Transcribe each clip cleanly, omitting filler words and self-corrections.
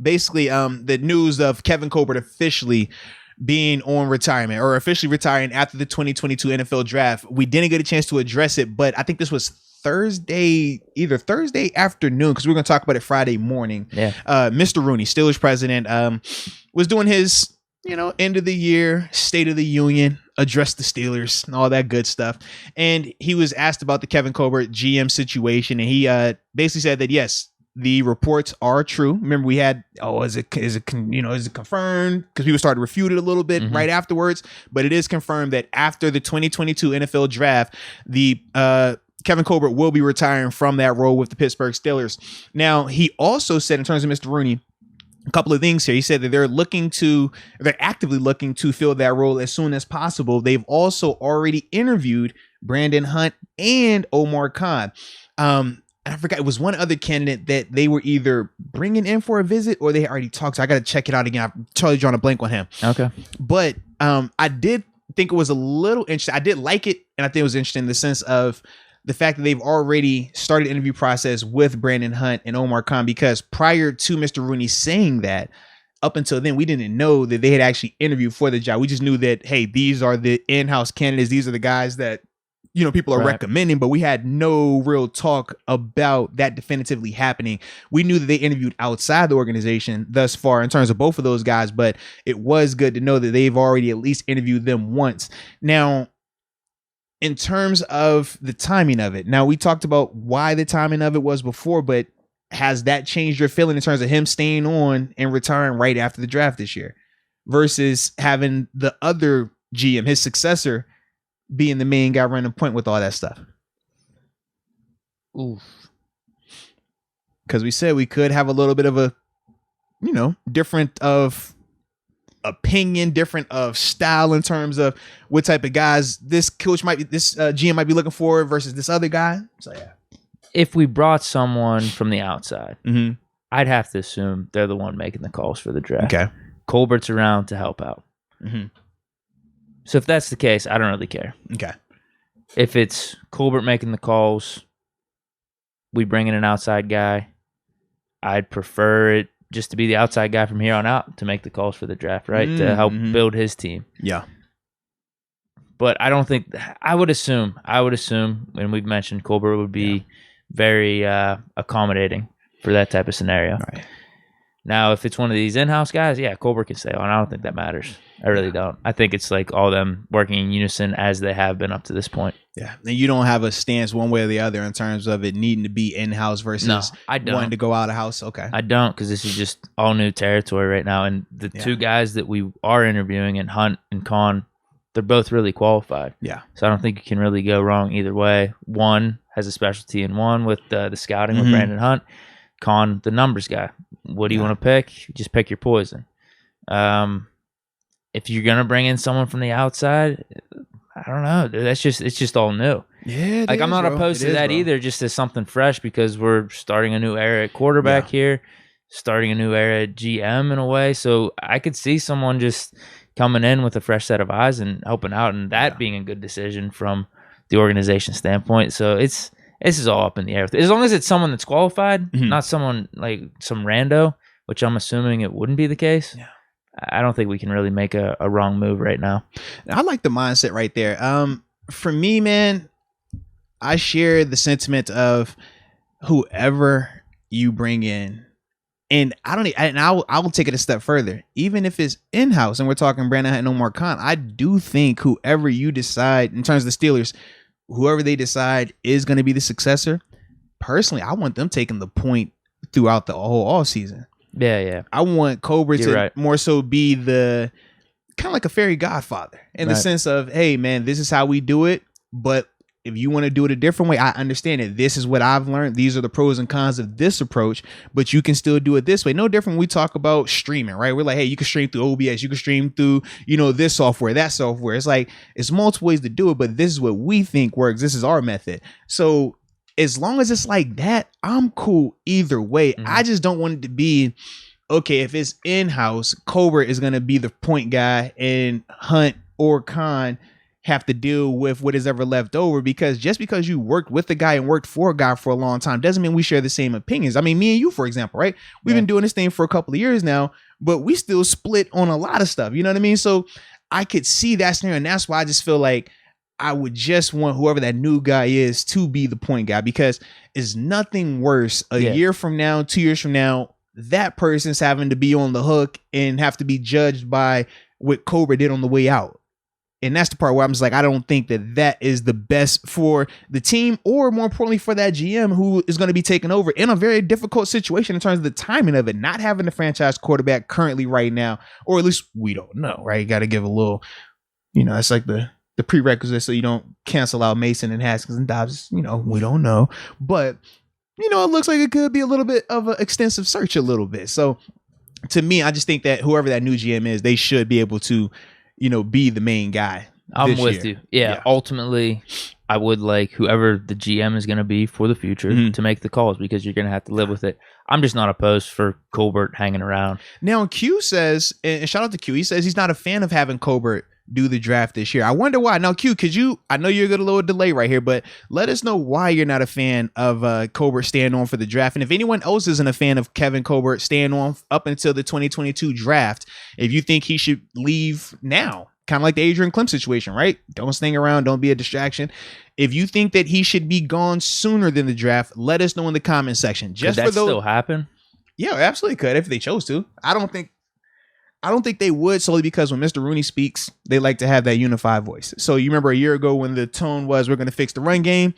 basically the news of Kevin Colbert officially being on retirement or officially retiring after the 2022 NFL draft. We didn't get a chance to address it, but I think this was either Thursday afternoon, because we're going to talk about it Friday morning. Yeah. Mr. Rooney, Steelers president, was doing his, end of the year State of the Union, address the Steelers and all that good stuff. And he was asked about the Kevin Colbert GM situation, and he basically said that yes, the reports are true. Remember, we had, is it confirmed? Because people started to refute it a little bit right afterwards. But it is confirmed that after the 2022 NFL draft, the Kevin Colbert will be retiring from that role with the Pittsburgh Steelers. Now, he also said, in terms of Mr. Rooney, a couple of things here. He said that they're actively looking to fill that role as soon as possible. They've also already interviewed Brandon Hunt and Omar Khan. I forgot, it was one other candidate that they were either bringing in for a visit or they had already talked. So I got to check it out again. I'm totally drawing a blank on him. Okay. But I did think it was a little interesting. I did like it. And I think it was interesting in the sense of the fact that they've already started the interview process with Brandon Hunt and Omar Khan, because prior to Mr. Rooney saying that, up until then, we didn't know that they had actually interviewed for the job. We just knew that, hey, these are the in-house candidates. These are the guys that people are recommending, but we had no real talk about that definitively happening. We knew that they interviewed outside the organization thus far in terms of both of those guys, but it was good to know that they've already at least interviewed them once. Now, in terms of the timing of it, now we talked about why the timing of it was before, but has that changed your feeling in terms of him staying on and retiring right after the draft this year versus having the other GM, his successor, being the main guy running point with all that stuff? Oof. Because we said we could have a little bit of a, different of opinion, different of style in terms of what type of guys this GM might be looking for versus this other guy. So yeah. If we brought someone from the outside, I'd have to assume they're the one making the calls for the draft. Okay. Colbert's around to help out. So if that's the case, I don't really care. Okay. If it's Colbert making the calls, we bring in an outside guy. I'd prefer it just to be the outside guy from here on out to make the calls for the draft, right? To help build his team. Yeah. But I don't think, I would assume, and we've mentioned Colbert would be very accommodating for that type of scenario. Right. Now, if it's one of these in-house guys, yeah, Colbert can stay on. I don't think that matters. I really don't. I think it's like all them working in unison as they have been up to this point. Yeah. And you don't have a stance one way or the other in terms of it needing to be in-house versus wanting to go out of house. Okay. I don't, because this is just all new territory right now. And the two guys that we are interviewing, and Hunt and Khan, they're both really qualified. Yeah. So I don't think you can really go wrong either way. One has a specialty in one with the scouting with Brandon Hunt. Khan, the numbers guy. What do you want to pick? Just pick your poison. If you're gonna bring in someone from the outside, I don't know. It's just all new. Yeah, I'm not opposed to that either. Just as something fresh, because we're starting a new era at quarterback here, starting a new era at GM in a way. So I could see someone just coming in with a fresh set of eyes and helping out, and that being a good decision from the organization standpoint. So this is all up in the air. As long as it's someone that's qualified, not someone like some rando, which I'm assuming it wouldn't be the case. Yeah. I don't think we can really make a wrong move right now. I like the mindset right there. For me, man, I share the sentiment of whoever you bring in, and I will take it a step further. Even if it's in-house and we're talking Brandon Hunt and Omar Khan, I do think whoever you decide in terms of the Steelers, whoever they decide is going to be the successor, personally, I want them taking the point throughout the whole offseason. Yeah. I want Colbert to more so be the kind of like a fairy godfather in the sense of, hey, man, this is how we do it. But if you want to do it a different way, I understand it. This is what I've learned. These are the pros and cons of this approach, but you can still do it this way. No different when we talk about streaming, right? We're like, hey, you can stream through OBS. You can stream through, this software, that software. It's like, it's multiple ways to do it, but this is what we think works. This is our method. So as long as it's like that, I'm cool either way. I just don't want it to be, okay, if it's in-house, Colbert is going to be the point guy and Hunt or Khan, have to deal with what is ever left over, because just because you worked with a guy and worked for a guy for a long time doesn't mean we share the same opinions. I mean, me and you, for example, right? We've been doing this thing for a couple of years now, but we still split on a lot of stuff. You know what I mean? So I could see that scenario, and that's why I just feel like I would just want whoever that new guy is to be the point guy, because it's nothing worse a year from now, 2 years from now, that person's having to be on the hook and have to be judged by what Colbert did on the way out. And that's the part where I'm just like, I don't think that is the best for the team, or more importantly for that GM who is going to be taking over in a very difficult situation in terms of the timing of it, not having the franchise quarterback currently right now, or at least we don't know, right? You got to give a little, it's like the prerequisite so you don't cancel out Mason and Haskins and Dobbs. We don't know, but it looks like it could be a little bit of an extensive search a little bit. So to me, I just think that whoever that new GM is, they should be able to be the main guy. I'm with you. Yeah. Ultimately, I would like whoever the GM is going to be for the future to make the calls, because you're going to have to live with it. I'm just not opposed for Colbert hanging around. Now, Q says, and shout out to Q, he says he's not a fan of having Colbert do the draft this year. I wonder why. Now, Q, I know you're going to a little delay right here, but let us know why you're not a fan of Colbert staying on for the draft. And if anyone else isn't a fan of Kevin Colbert staying on up until the 2022 draft, if you think he should leave now, kind of like the Adrian Clem situation, right? Don't sting around. Don't be a distraction. If you think that he should be gone sooner than the draft, let us know in the comment section. Just could that still happen? Yeah, absolutely could if they chose to. I don't think they would, solely because when Mr. Rooney speaks, they like to have that unified voice. So you remember a year ago when the tone was, we're going to fix the run game,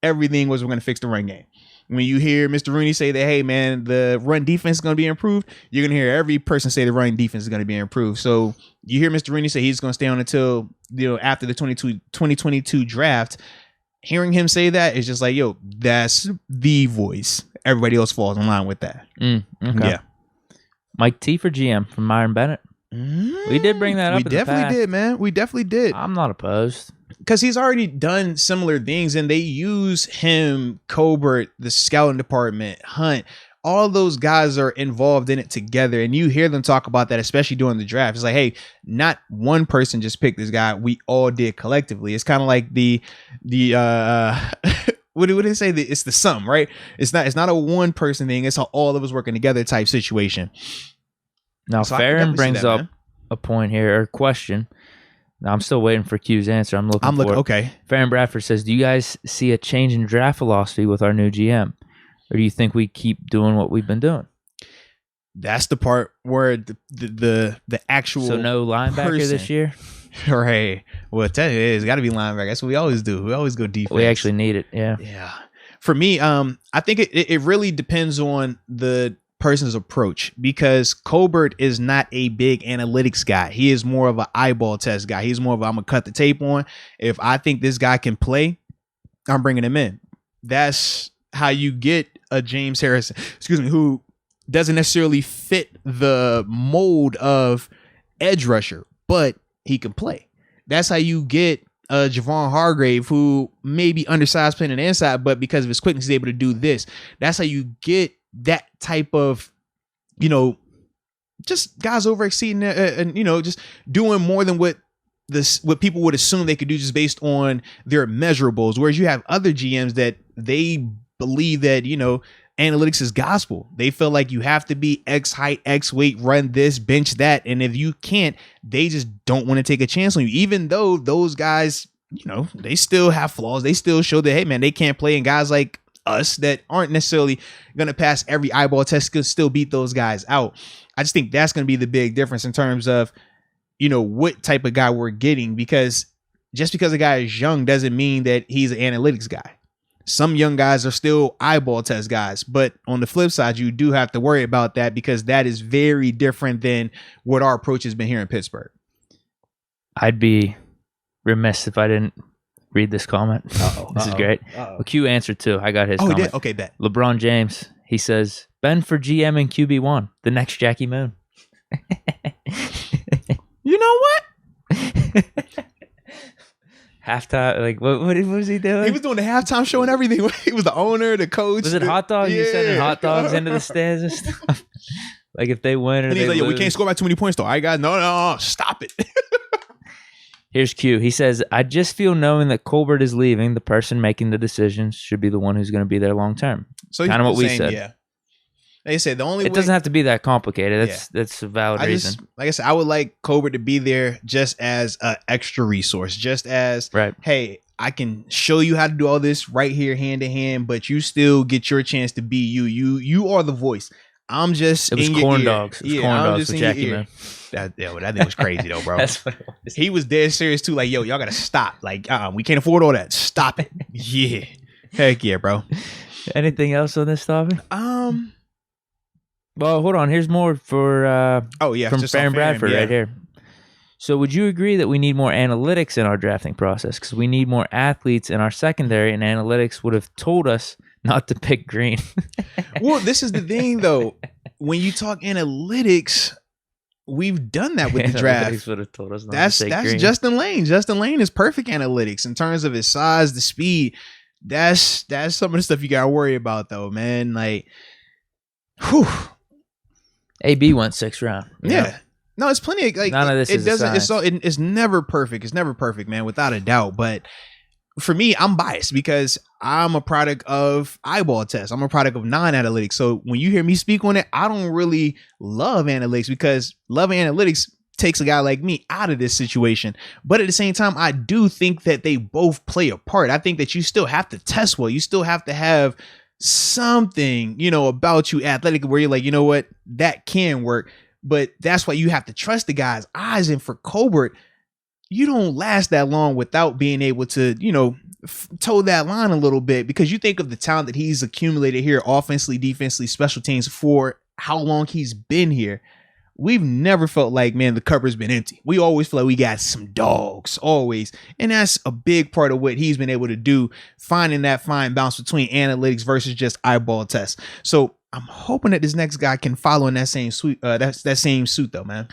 everything was, we're going to fix the run game. When you hear Mr. Rooney say that, hey, man, the run defense is going to be improved, you're going to hear every person say the run defense is going to be improved. So you hear Mr. Rooney say he's going to stay on until, after the 2022 draft. Hearing him say that is just like, yo, that's the voice. Everybody else falls in line with that. Okay. Yeah. Mike T for GM from Myron Bennett. We did bring that up. We definitely did, man. We definitely did. I'm not opposed, because he's already done similar things, and they use him, Colbert, the scouting department, Hunt. All of those guys are involved in it together, and you hear them talk about that, especially during the draft. It's like, hey, not one person just picked this guy. We all did collectively. It's kind of like the what do they say? It's the sum, right? It's not a one person thing. It's all of us working together type situation. Now, so Farron brings up a point here, or question. Now, I'm still waiting for Q's answer. I'm looking for it. Okay. Farron Bradford says, do you guys see a change in draft philosophy with our new GM? Or do you think we keep doing what we've been doing? That's the part where the actual So no linebacker this year? Right. Well, it's got to be linebacker. That's what we always do. We always go defense. We actually need it. Yeah. Yeah. For me, I think it really depends on the person's approach, because Colbert is not a big analytics guy. He is more of an eyeball test guy. He's more of I'm gonna cut the tape on. If I think this guy can play, I'm bringing him in. That's how you get a James Harrison, who doesn't necessarily fit the mold of edge rusher, but he can play. That's how you get Javon Hargrave, who may be undersized playing on the inside, but because of his quickness, he's able to do this. That's how you get that type of, just guys over exceeding and just doing more than what people would assume they could do just based on their measurables. Whereas you have other GMs that they believe that, analytics is gospel. They feel like you have to be X height, X weight, run this, bench that. And if you can't, they just don't want to take a chance on you, even though those guys, they still have flaws. They still show that, hey, man, they can't play. And guys like us that aren't necessarily going to pass every eyeball test could still beat those guys out. I just think that's going to be the big difference in terms of, what type of guy we're getting, because just because a guy is young doesn't mean that he's an analytics guy. Some young guys are still eyeball test guys, but on the flip side, you do have to worry about that, because that is very different than what our approach has been here in Pittsburgh. I'd be remiss if I didn't read this comment. This is great. Well, Q answered too. I got his comment. He did? Okay, bet. LeBron James, he says, Ben for GM and QB1, the next Jackie Moon. You know what? Halftime, like what was he doing? He was doing the halftime show and everything. He was the owner, the coach. Was it hot dogs? Yeah. You sending hot dogs into the stands and stuff. Like if they win or and he's they like, lose. we can't score by too many points though. I got no, stop it. Here's Q. He says, I just feel knowing that Colbert is leaving, the person making the decisions should be the one who's going to be there long term. So kind of what we said. Yeah. They said the only it doesn't have to be that complicated. That's a valid reason. Like I said, I would like Colbert to be there just as an extra resource, just as, hey, I can show you how to do all this right here, hand in hand, but you still get your chance to be you. You are the voice. I'm just it was in corn your dogs. Ear. It was corn dogs with Jackie, man. That thing was crazy though, bro. That's what it was. He was dead serious too. Like, yo, y'all gotta stop. Like, we can't afford all that. Stop it. Yeah. Heck yeah, bro. Anything else on this topic? Well, hold on. Here's more for from Farron Bradford right here. So would you agree that we need more analytics in our drafting process? Because we need more athletes in our secondary, and analytics would have told us not to pick Green. Well, this is the thing, though. When you talk analytics, we've done that with the draft. Would have told us not that's to pick Green. Justin Lane. Justin Lane is perfect analytics in terms of his size, the speed. That's some of the stuff you got to worry about, though, man. Like, whew. AB went 6th round. Yeah. Know? No, it's plenty of, like, none of this is doesn't. It's never perfect. It's never perfect, man, without a doubt. But for me, I'm biased because I'm a product of eyeball tests. I'm a product of non-analytics. So when you hear me speak on it, I don't really love analytics because loving analytics takes a guy like me out of this situation. But at the same time, I do think that they both play a part. I think that you still have to test well. You still have to have something, about you athletic where you're like, you know what, that can work. But that's why you have to trust the guy's eyes. And for Colbert, you don't last that long without being able to, toe that line a little bit, because you think of the talent that he's accumulated here, offensively, defensively, special teams, for how long he's been here. We've never felt like, man, the cupboard's been empty. We always feel like we got some dogs, always. And that's a big part of what he's been able to do, finding that fine balance between analytics versus just eyeball tests. So I'm hoping that this next guy can follow in that same suit, that same suit, though, man.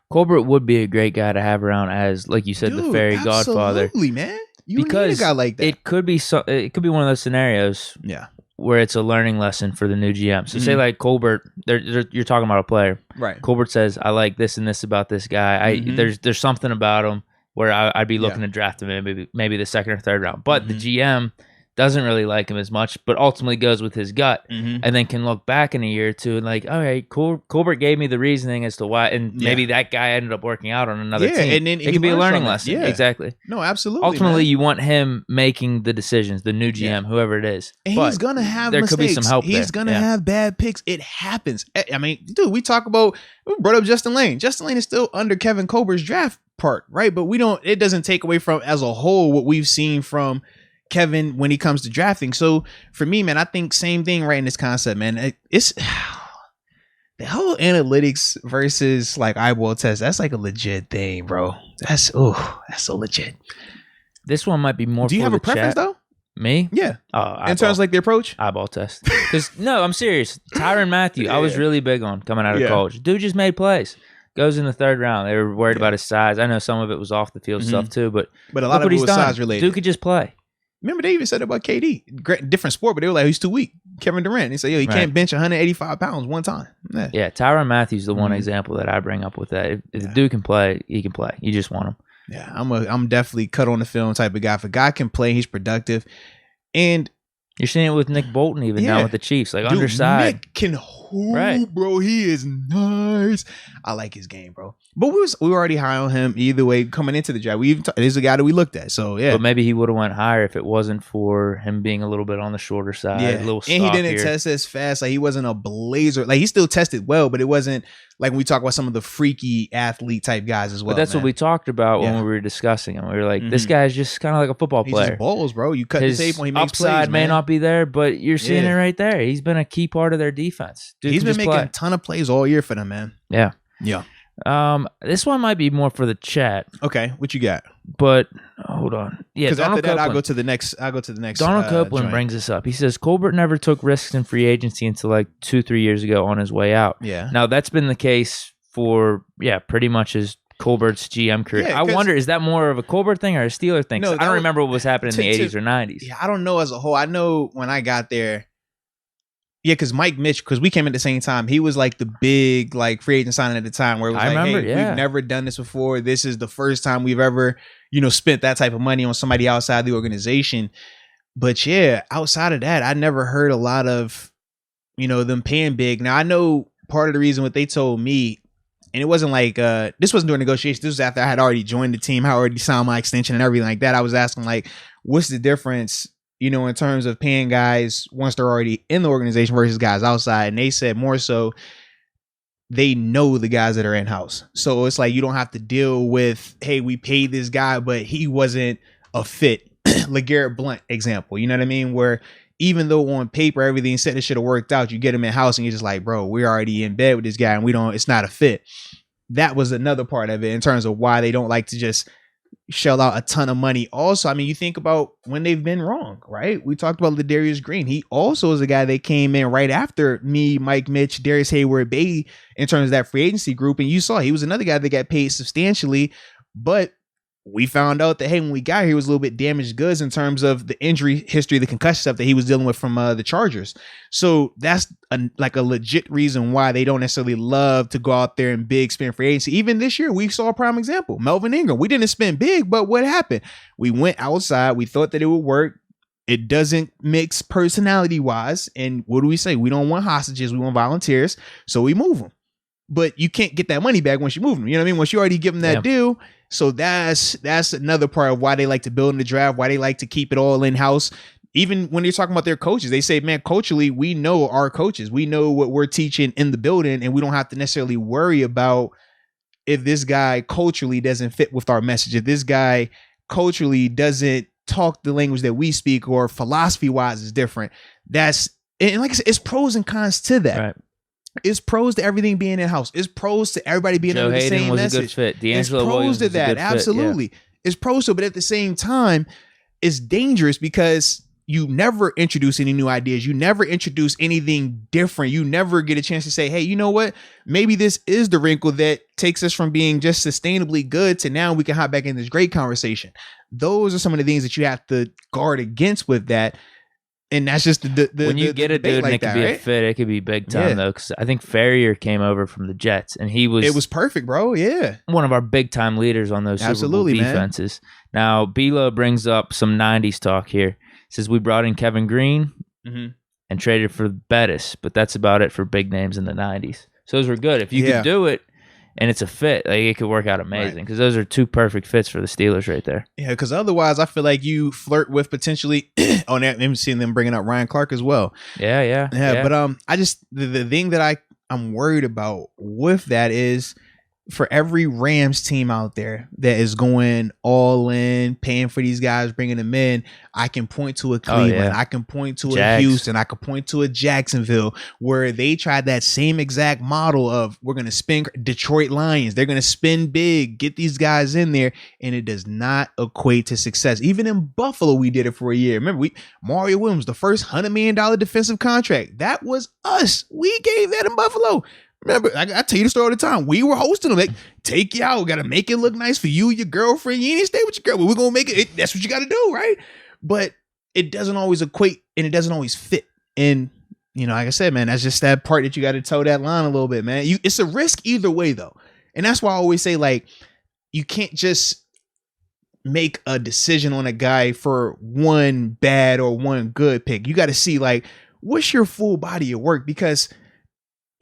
Colbert would be a great guy to have around as, like you said, the fairy godfather. Absolutely, man. You need a guy like that. It could be one of those scenarios. Yeah. Where it's a learning lesson for the new GM. So say like Colbert, you're talking about a player. Right. Colbert says, I like this and this about this guy. There's something about him where I'd be looking to draft him maybe the 2nd or 3rd round. But the GM doesn't really like him as much, but ultimately goes with his gut, and then can look back in a year or two and like, all right, Colbert gave me the reasoning as to why, and maybe that guy ended up working out on another team. And then it could be a learning lesson. Yeah. Exactly. No, absolutely. Ultimately, you want him making the decisions, the new GM, whoever it is. And he's gonna have mistakes. Could be some help. He's gonna have bad picks. It happens. I mean, dude, we brought up Justin Lane. Justin Lane is still under Kevin Colbert's draft part, right? But it doesn't take away from, as a whole, what we've seen from Kevin when he comes to drafting. So for me, man, I think same thing right in this concept, man. It's the whole analytics versus like eyeball test. That's like a legit thing, bro. That's so legit. This one might be more. Do you have a preference though? Me? Yeah. In terms of like the approach? Eyeball test. Because no, I'm serious. Tyrann Mathieu, I was really big on coming out of college. Dude just made plays. Goes in the 3rd round. They were worried about his size. I know some of it was off the field stuff too, but a lot of it was size related. Dude could just play. Remember, they even said about KD. Great, different sport, but they were like, he's too weak. Kevin Durant. They said, he can't bench 185 pounds one time. Yeah, Tyrann Mathieu's the one example that I bring up with that. If the dude can play, he can play. You just want him. Yeah, I'm definitely cut on the film type of guy. If a guy can play, he's productive. And you're seeing it with Nick Bolton even now with the Chiefs. Like, dude, underside. Nick can hoop, bro. He is nice. I like his game, bro. But we were already high on him either way coming into the draft. This is a guy that we looked at. So, yeah. But maybe he would have went higher if it wasn't for him being a little bit on the shorter side. A little and he didn't test as fast. Like, he wasn't a blazer. Like, he still tested well, but it wasn't like when we talk about some of the freaky athlete type guys as well. But that's what we talked about when we were discussing him. We were like, this guy's just kind of like a football player. He just balls, bro. You cut his the tape when he makes plays, upside may not be there, but you're seeing it right there. He's been a key part of their defense. Dude, he's been making a ton of plays all year for them, man. Yeah. Yeah. This one might be more for the chat. Okay, what you got? But hold on. Yeah, because after that, I'll go to the next. Donald Copeland brings this up. He says Colbert never took risks in free agency until like 2-3 years ago on his way out. Yeah. Now that's been the case for pretty much his Colbert's GM career. I wonder, is that more of a Colbert thing or a Steeler thing? No, I don't remember what was happening in the 80s or 90s. Yeah, I don't know as a whole. I know when I got there, Yeah, because Mike Mitch, because we came at the same time, he was like the big like free agent signing at the time where it was we've never done this before. This is the first time we've ever, spent that type of money on somebody outside the organization. But yeah, outside of that, I never heard a lot of, them paying big. Now I know part of the reason what they told me, and it wasn't like this wasn't during negotiations. This was after I had already joined the team, I already signed my extension and everything like that. I was asking like, what's the difference, in terms of paying guys once they're already in the organization versus guys outside? And they said more so they know the guys that are in house. So it's like you don't have to deal with, hey, we paid this guy, but he wasn't a fit. LeGarrette Blount example, you know what I mean? Where even though on paper everything said it should have worked out, you get him in house and you're just like, bro, we're already in bed with this guy and it's not a fit. That was another part of it in terms of why they don't like to just shell out a ton of money. Also, I mean, you think about when they've been wrong, right? We talked about Ladarius Green. He also is a guy that came in right after me, Mike Mitch, Darius Hayward, Bay in terms of that free agency group. And you saw he was another guy that got paid substantially, but we found out that, hey, when we got here, he was a little bit damaged goods in terms of the injury history, the concussion stuff that he was dealing with from the Chargers. So that's a legit reason why they don't necessarily love to go out there and big spend free agency. Even this year, we saw a prime example, Melvin Ingram. We didn't spend big, but what happened? We went outside. We thought that it would work. It doesn't mix personality wise. And what do we say? We don't want hostages. We want volunteers. So we move them. But you can't get that money back once you move them. You know what I mean? Once you already give them that deal. So that's another part of why they like to build in the draft, why they like to keep it all in-house. Even when they're talking about their coaches, they say, man, culturally, we know our coaches. We know what we're teaching in the building, and we don't have to necessarily worry about if this guy culturally doesn't fit with our message, if this guy culturally doesn't talk the language that we speak or philosophy-wise is different. And like I said, it's pros and cons to that. Right. It's pros to everything being in house. It's pros to everybody being under the same was message. A good fit. D'Angelo it's pros Williams to that. Absolutely. Fit, yeah. It's pros to, but at the same time, it's dangerous because you never introduce any new ideas. You never introduce anything different. You never get a chance to say, hey, you know what? Maybe this is the wrinkle that takes us from being just sustainably good to now we can hop back in this great conversation. Those are some of the things that you have to guard against with that. And that's just the when you get a dude and it could be a fit, it could be big time though. Because I think Ferrier came over from the Jets, and it was perfect, bro. Yeah, one of our big time leaders on those Super Bowl defenses. Man. Now, Bilo brings up some '90s talk here. Says we brought in Kevin Green and traded for Bettis, but that's about it for big names in the '90s. So those were good. If you could do it, and it's a fit, like it could work out amazing because those are two perfect fits for the Steelers right there. Yeah, because otherwise I feel like you flirt with potentially on that. I'm seeing them bringing up Ryan Clark as well. Yeah. But I just the thing that I'm worried about with that is for every Rams team out there that is going all in, paying for these guys, bringing them in, I can point to a Cleveland, I can point to a Houston, I can point to a Jacksonville where they tried that same exact model of we're going to spend Detroit Lions. They're going to spend big, get these guys in there, and it does not equate to success. Even in Buffalo, we did it for a year. Remember, Mario Williams, the first $100 million defensive contract, that was us. We gave that in Buffalo. Remember, I tell you the story all the time. We were hosting them. Like, take you out. Got to make it look nice for you, your girlfriend. You ain't stay with your girl, but we're going to make it. That's what you got to do, right? But it doesn't always equate and it doesn't always fit. And, like I said, man, that's just that part that you got to toe that line a little bit, man. It's a risk either way, though. And that's why I always say, like, you can't just make a decision on a guy for one bad or one good pick. You got to see, like, what's your full body of work? Because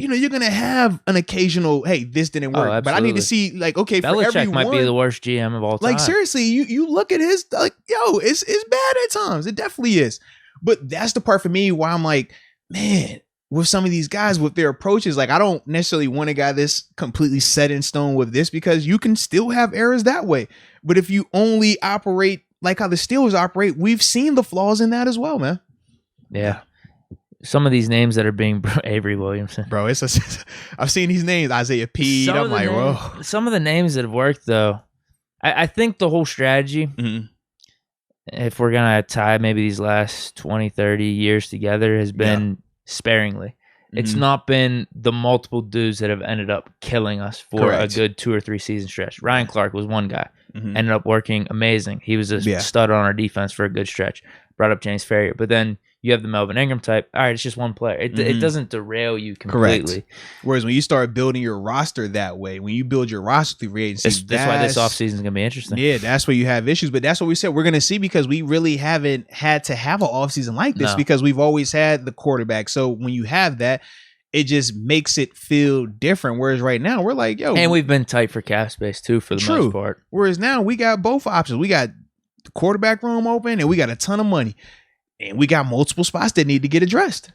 you're going to have an occasional, hey, this didn't work. But I need to see, like, okay, Belichick for everyone. might be the worst GM of all time. Like, seriously, you look at his, like, it's bad at times. It definitely is. But that's the part for me why I'm like, man, with some of these guys, with their approaches, like, I don't necessarily want a guy that's completely set in stone with this because you can still have errors that way. But if you only operate like how the Steelers operate, we've seen the flaws in that as well, man. Yeah. Some of these names that are being Avery Williamson, bro. I've seen these names, Isaiah P. I'm like, whoa. Some of the names that have worked though, I think the whole strategy, if we're gonna tie maybe these last 20, 30 years together, has been sparingly. It's not been the multiple dudes that have ended up killing us for a good 2 or 3 season stretch. Ryan Clark was one guy, ended up working amazing. He was a stud on our defense for a good stretch. Brought up James Ferrier, but then you have the Melvin Ingram type. All right, it's just one player. It doesn't derail you completely. Correct. Whereas when you start building your roster that way, when you build your roster through free agency, that's why this offseason is going to be interesting. Yeah, that's where you have issues. But that's what we said we're going to see, because we really haven't had to have an offseason like this because we've always had the quarterback. So when you have that, it just makes it feel different. Whereas right now, we're like, yo. And we've been tight for cap space, too, for the most part. Whereas now, we got both options. We got the quarterback room open, and we got a ton of money. And we got multiple spots that need to get addressed.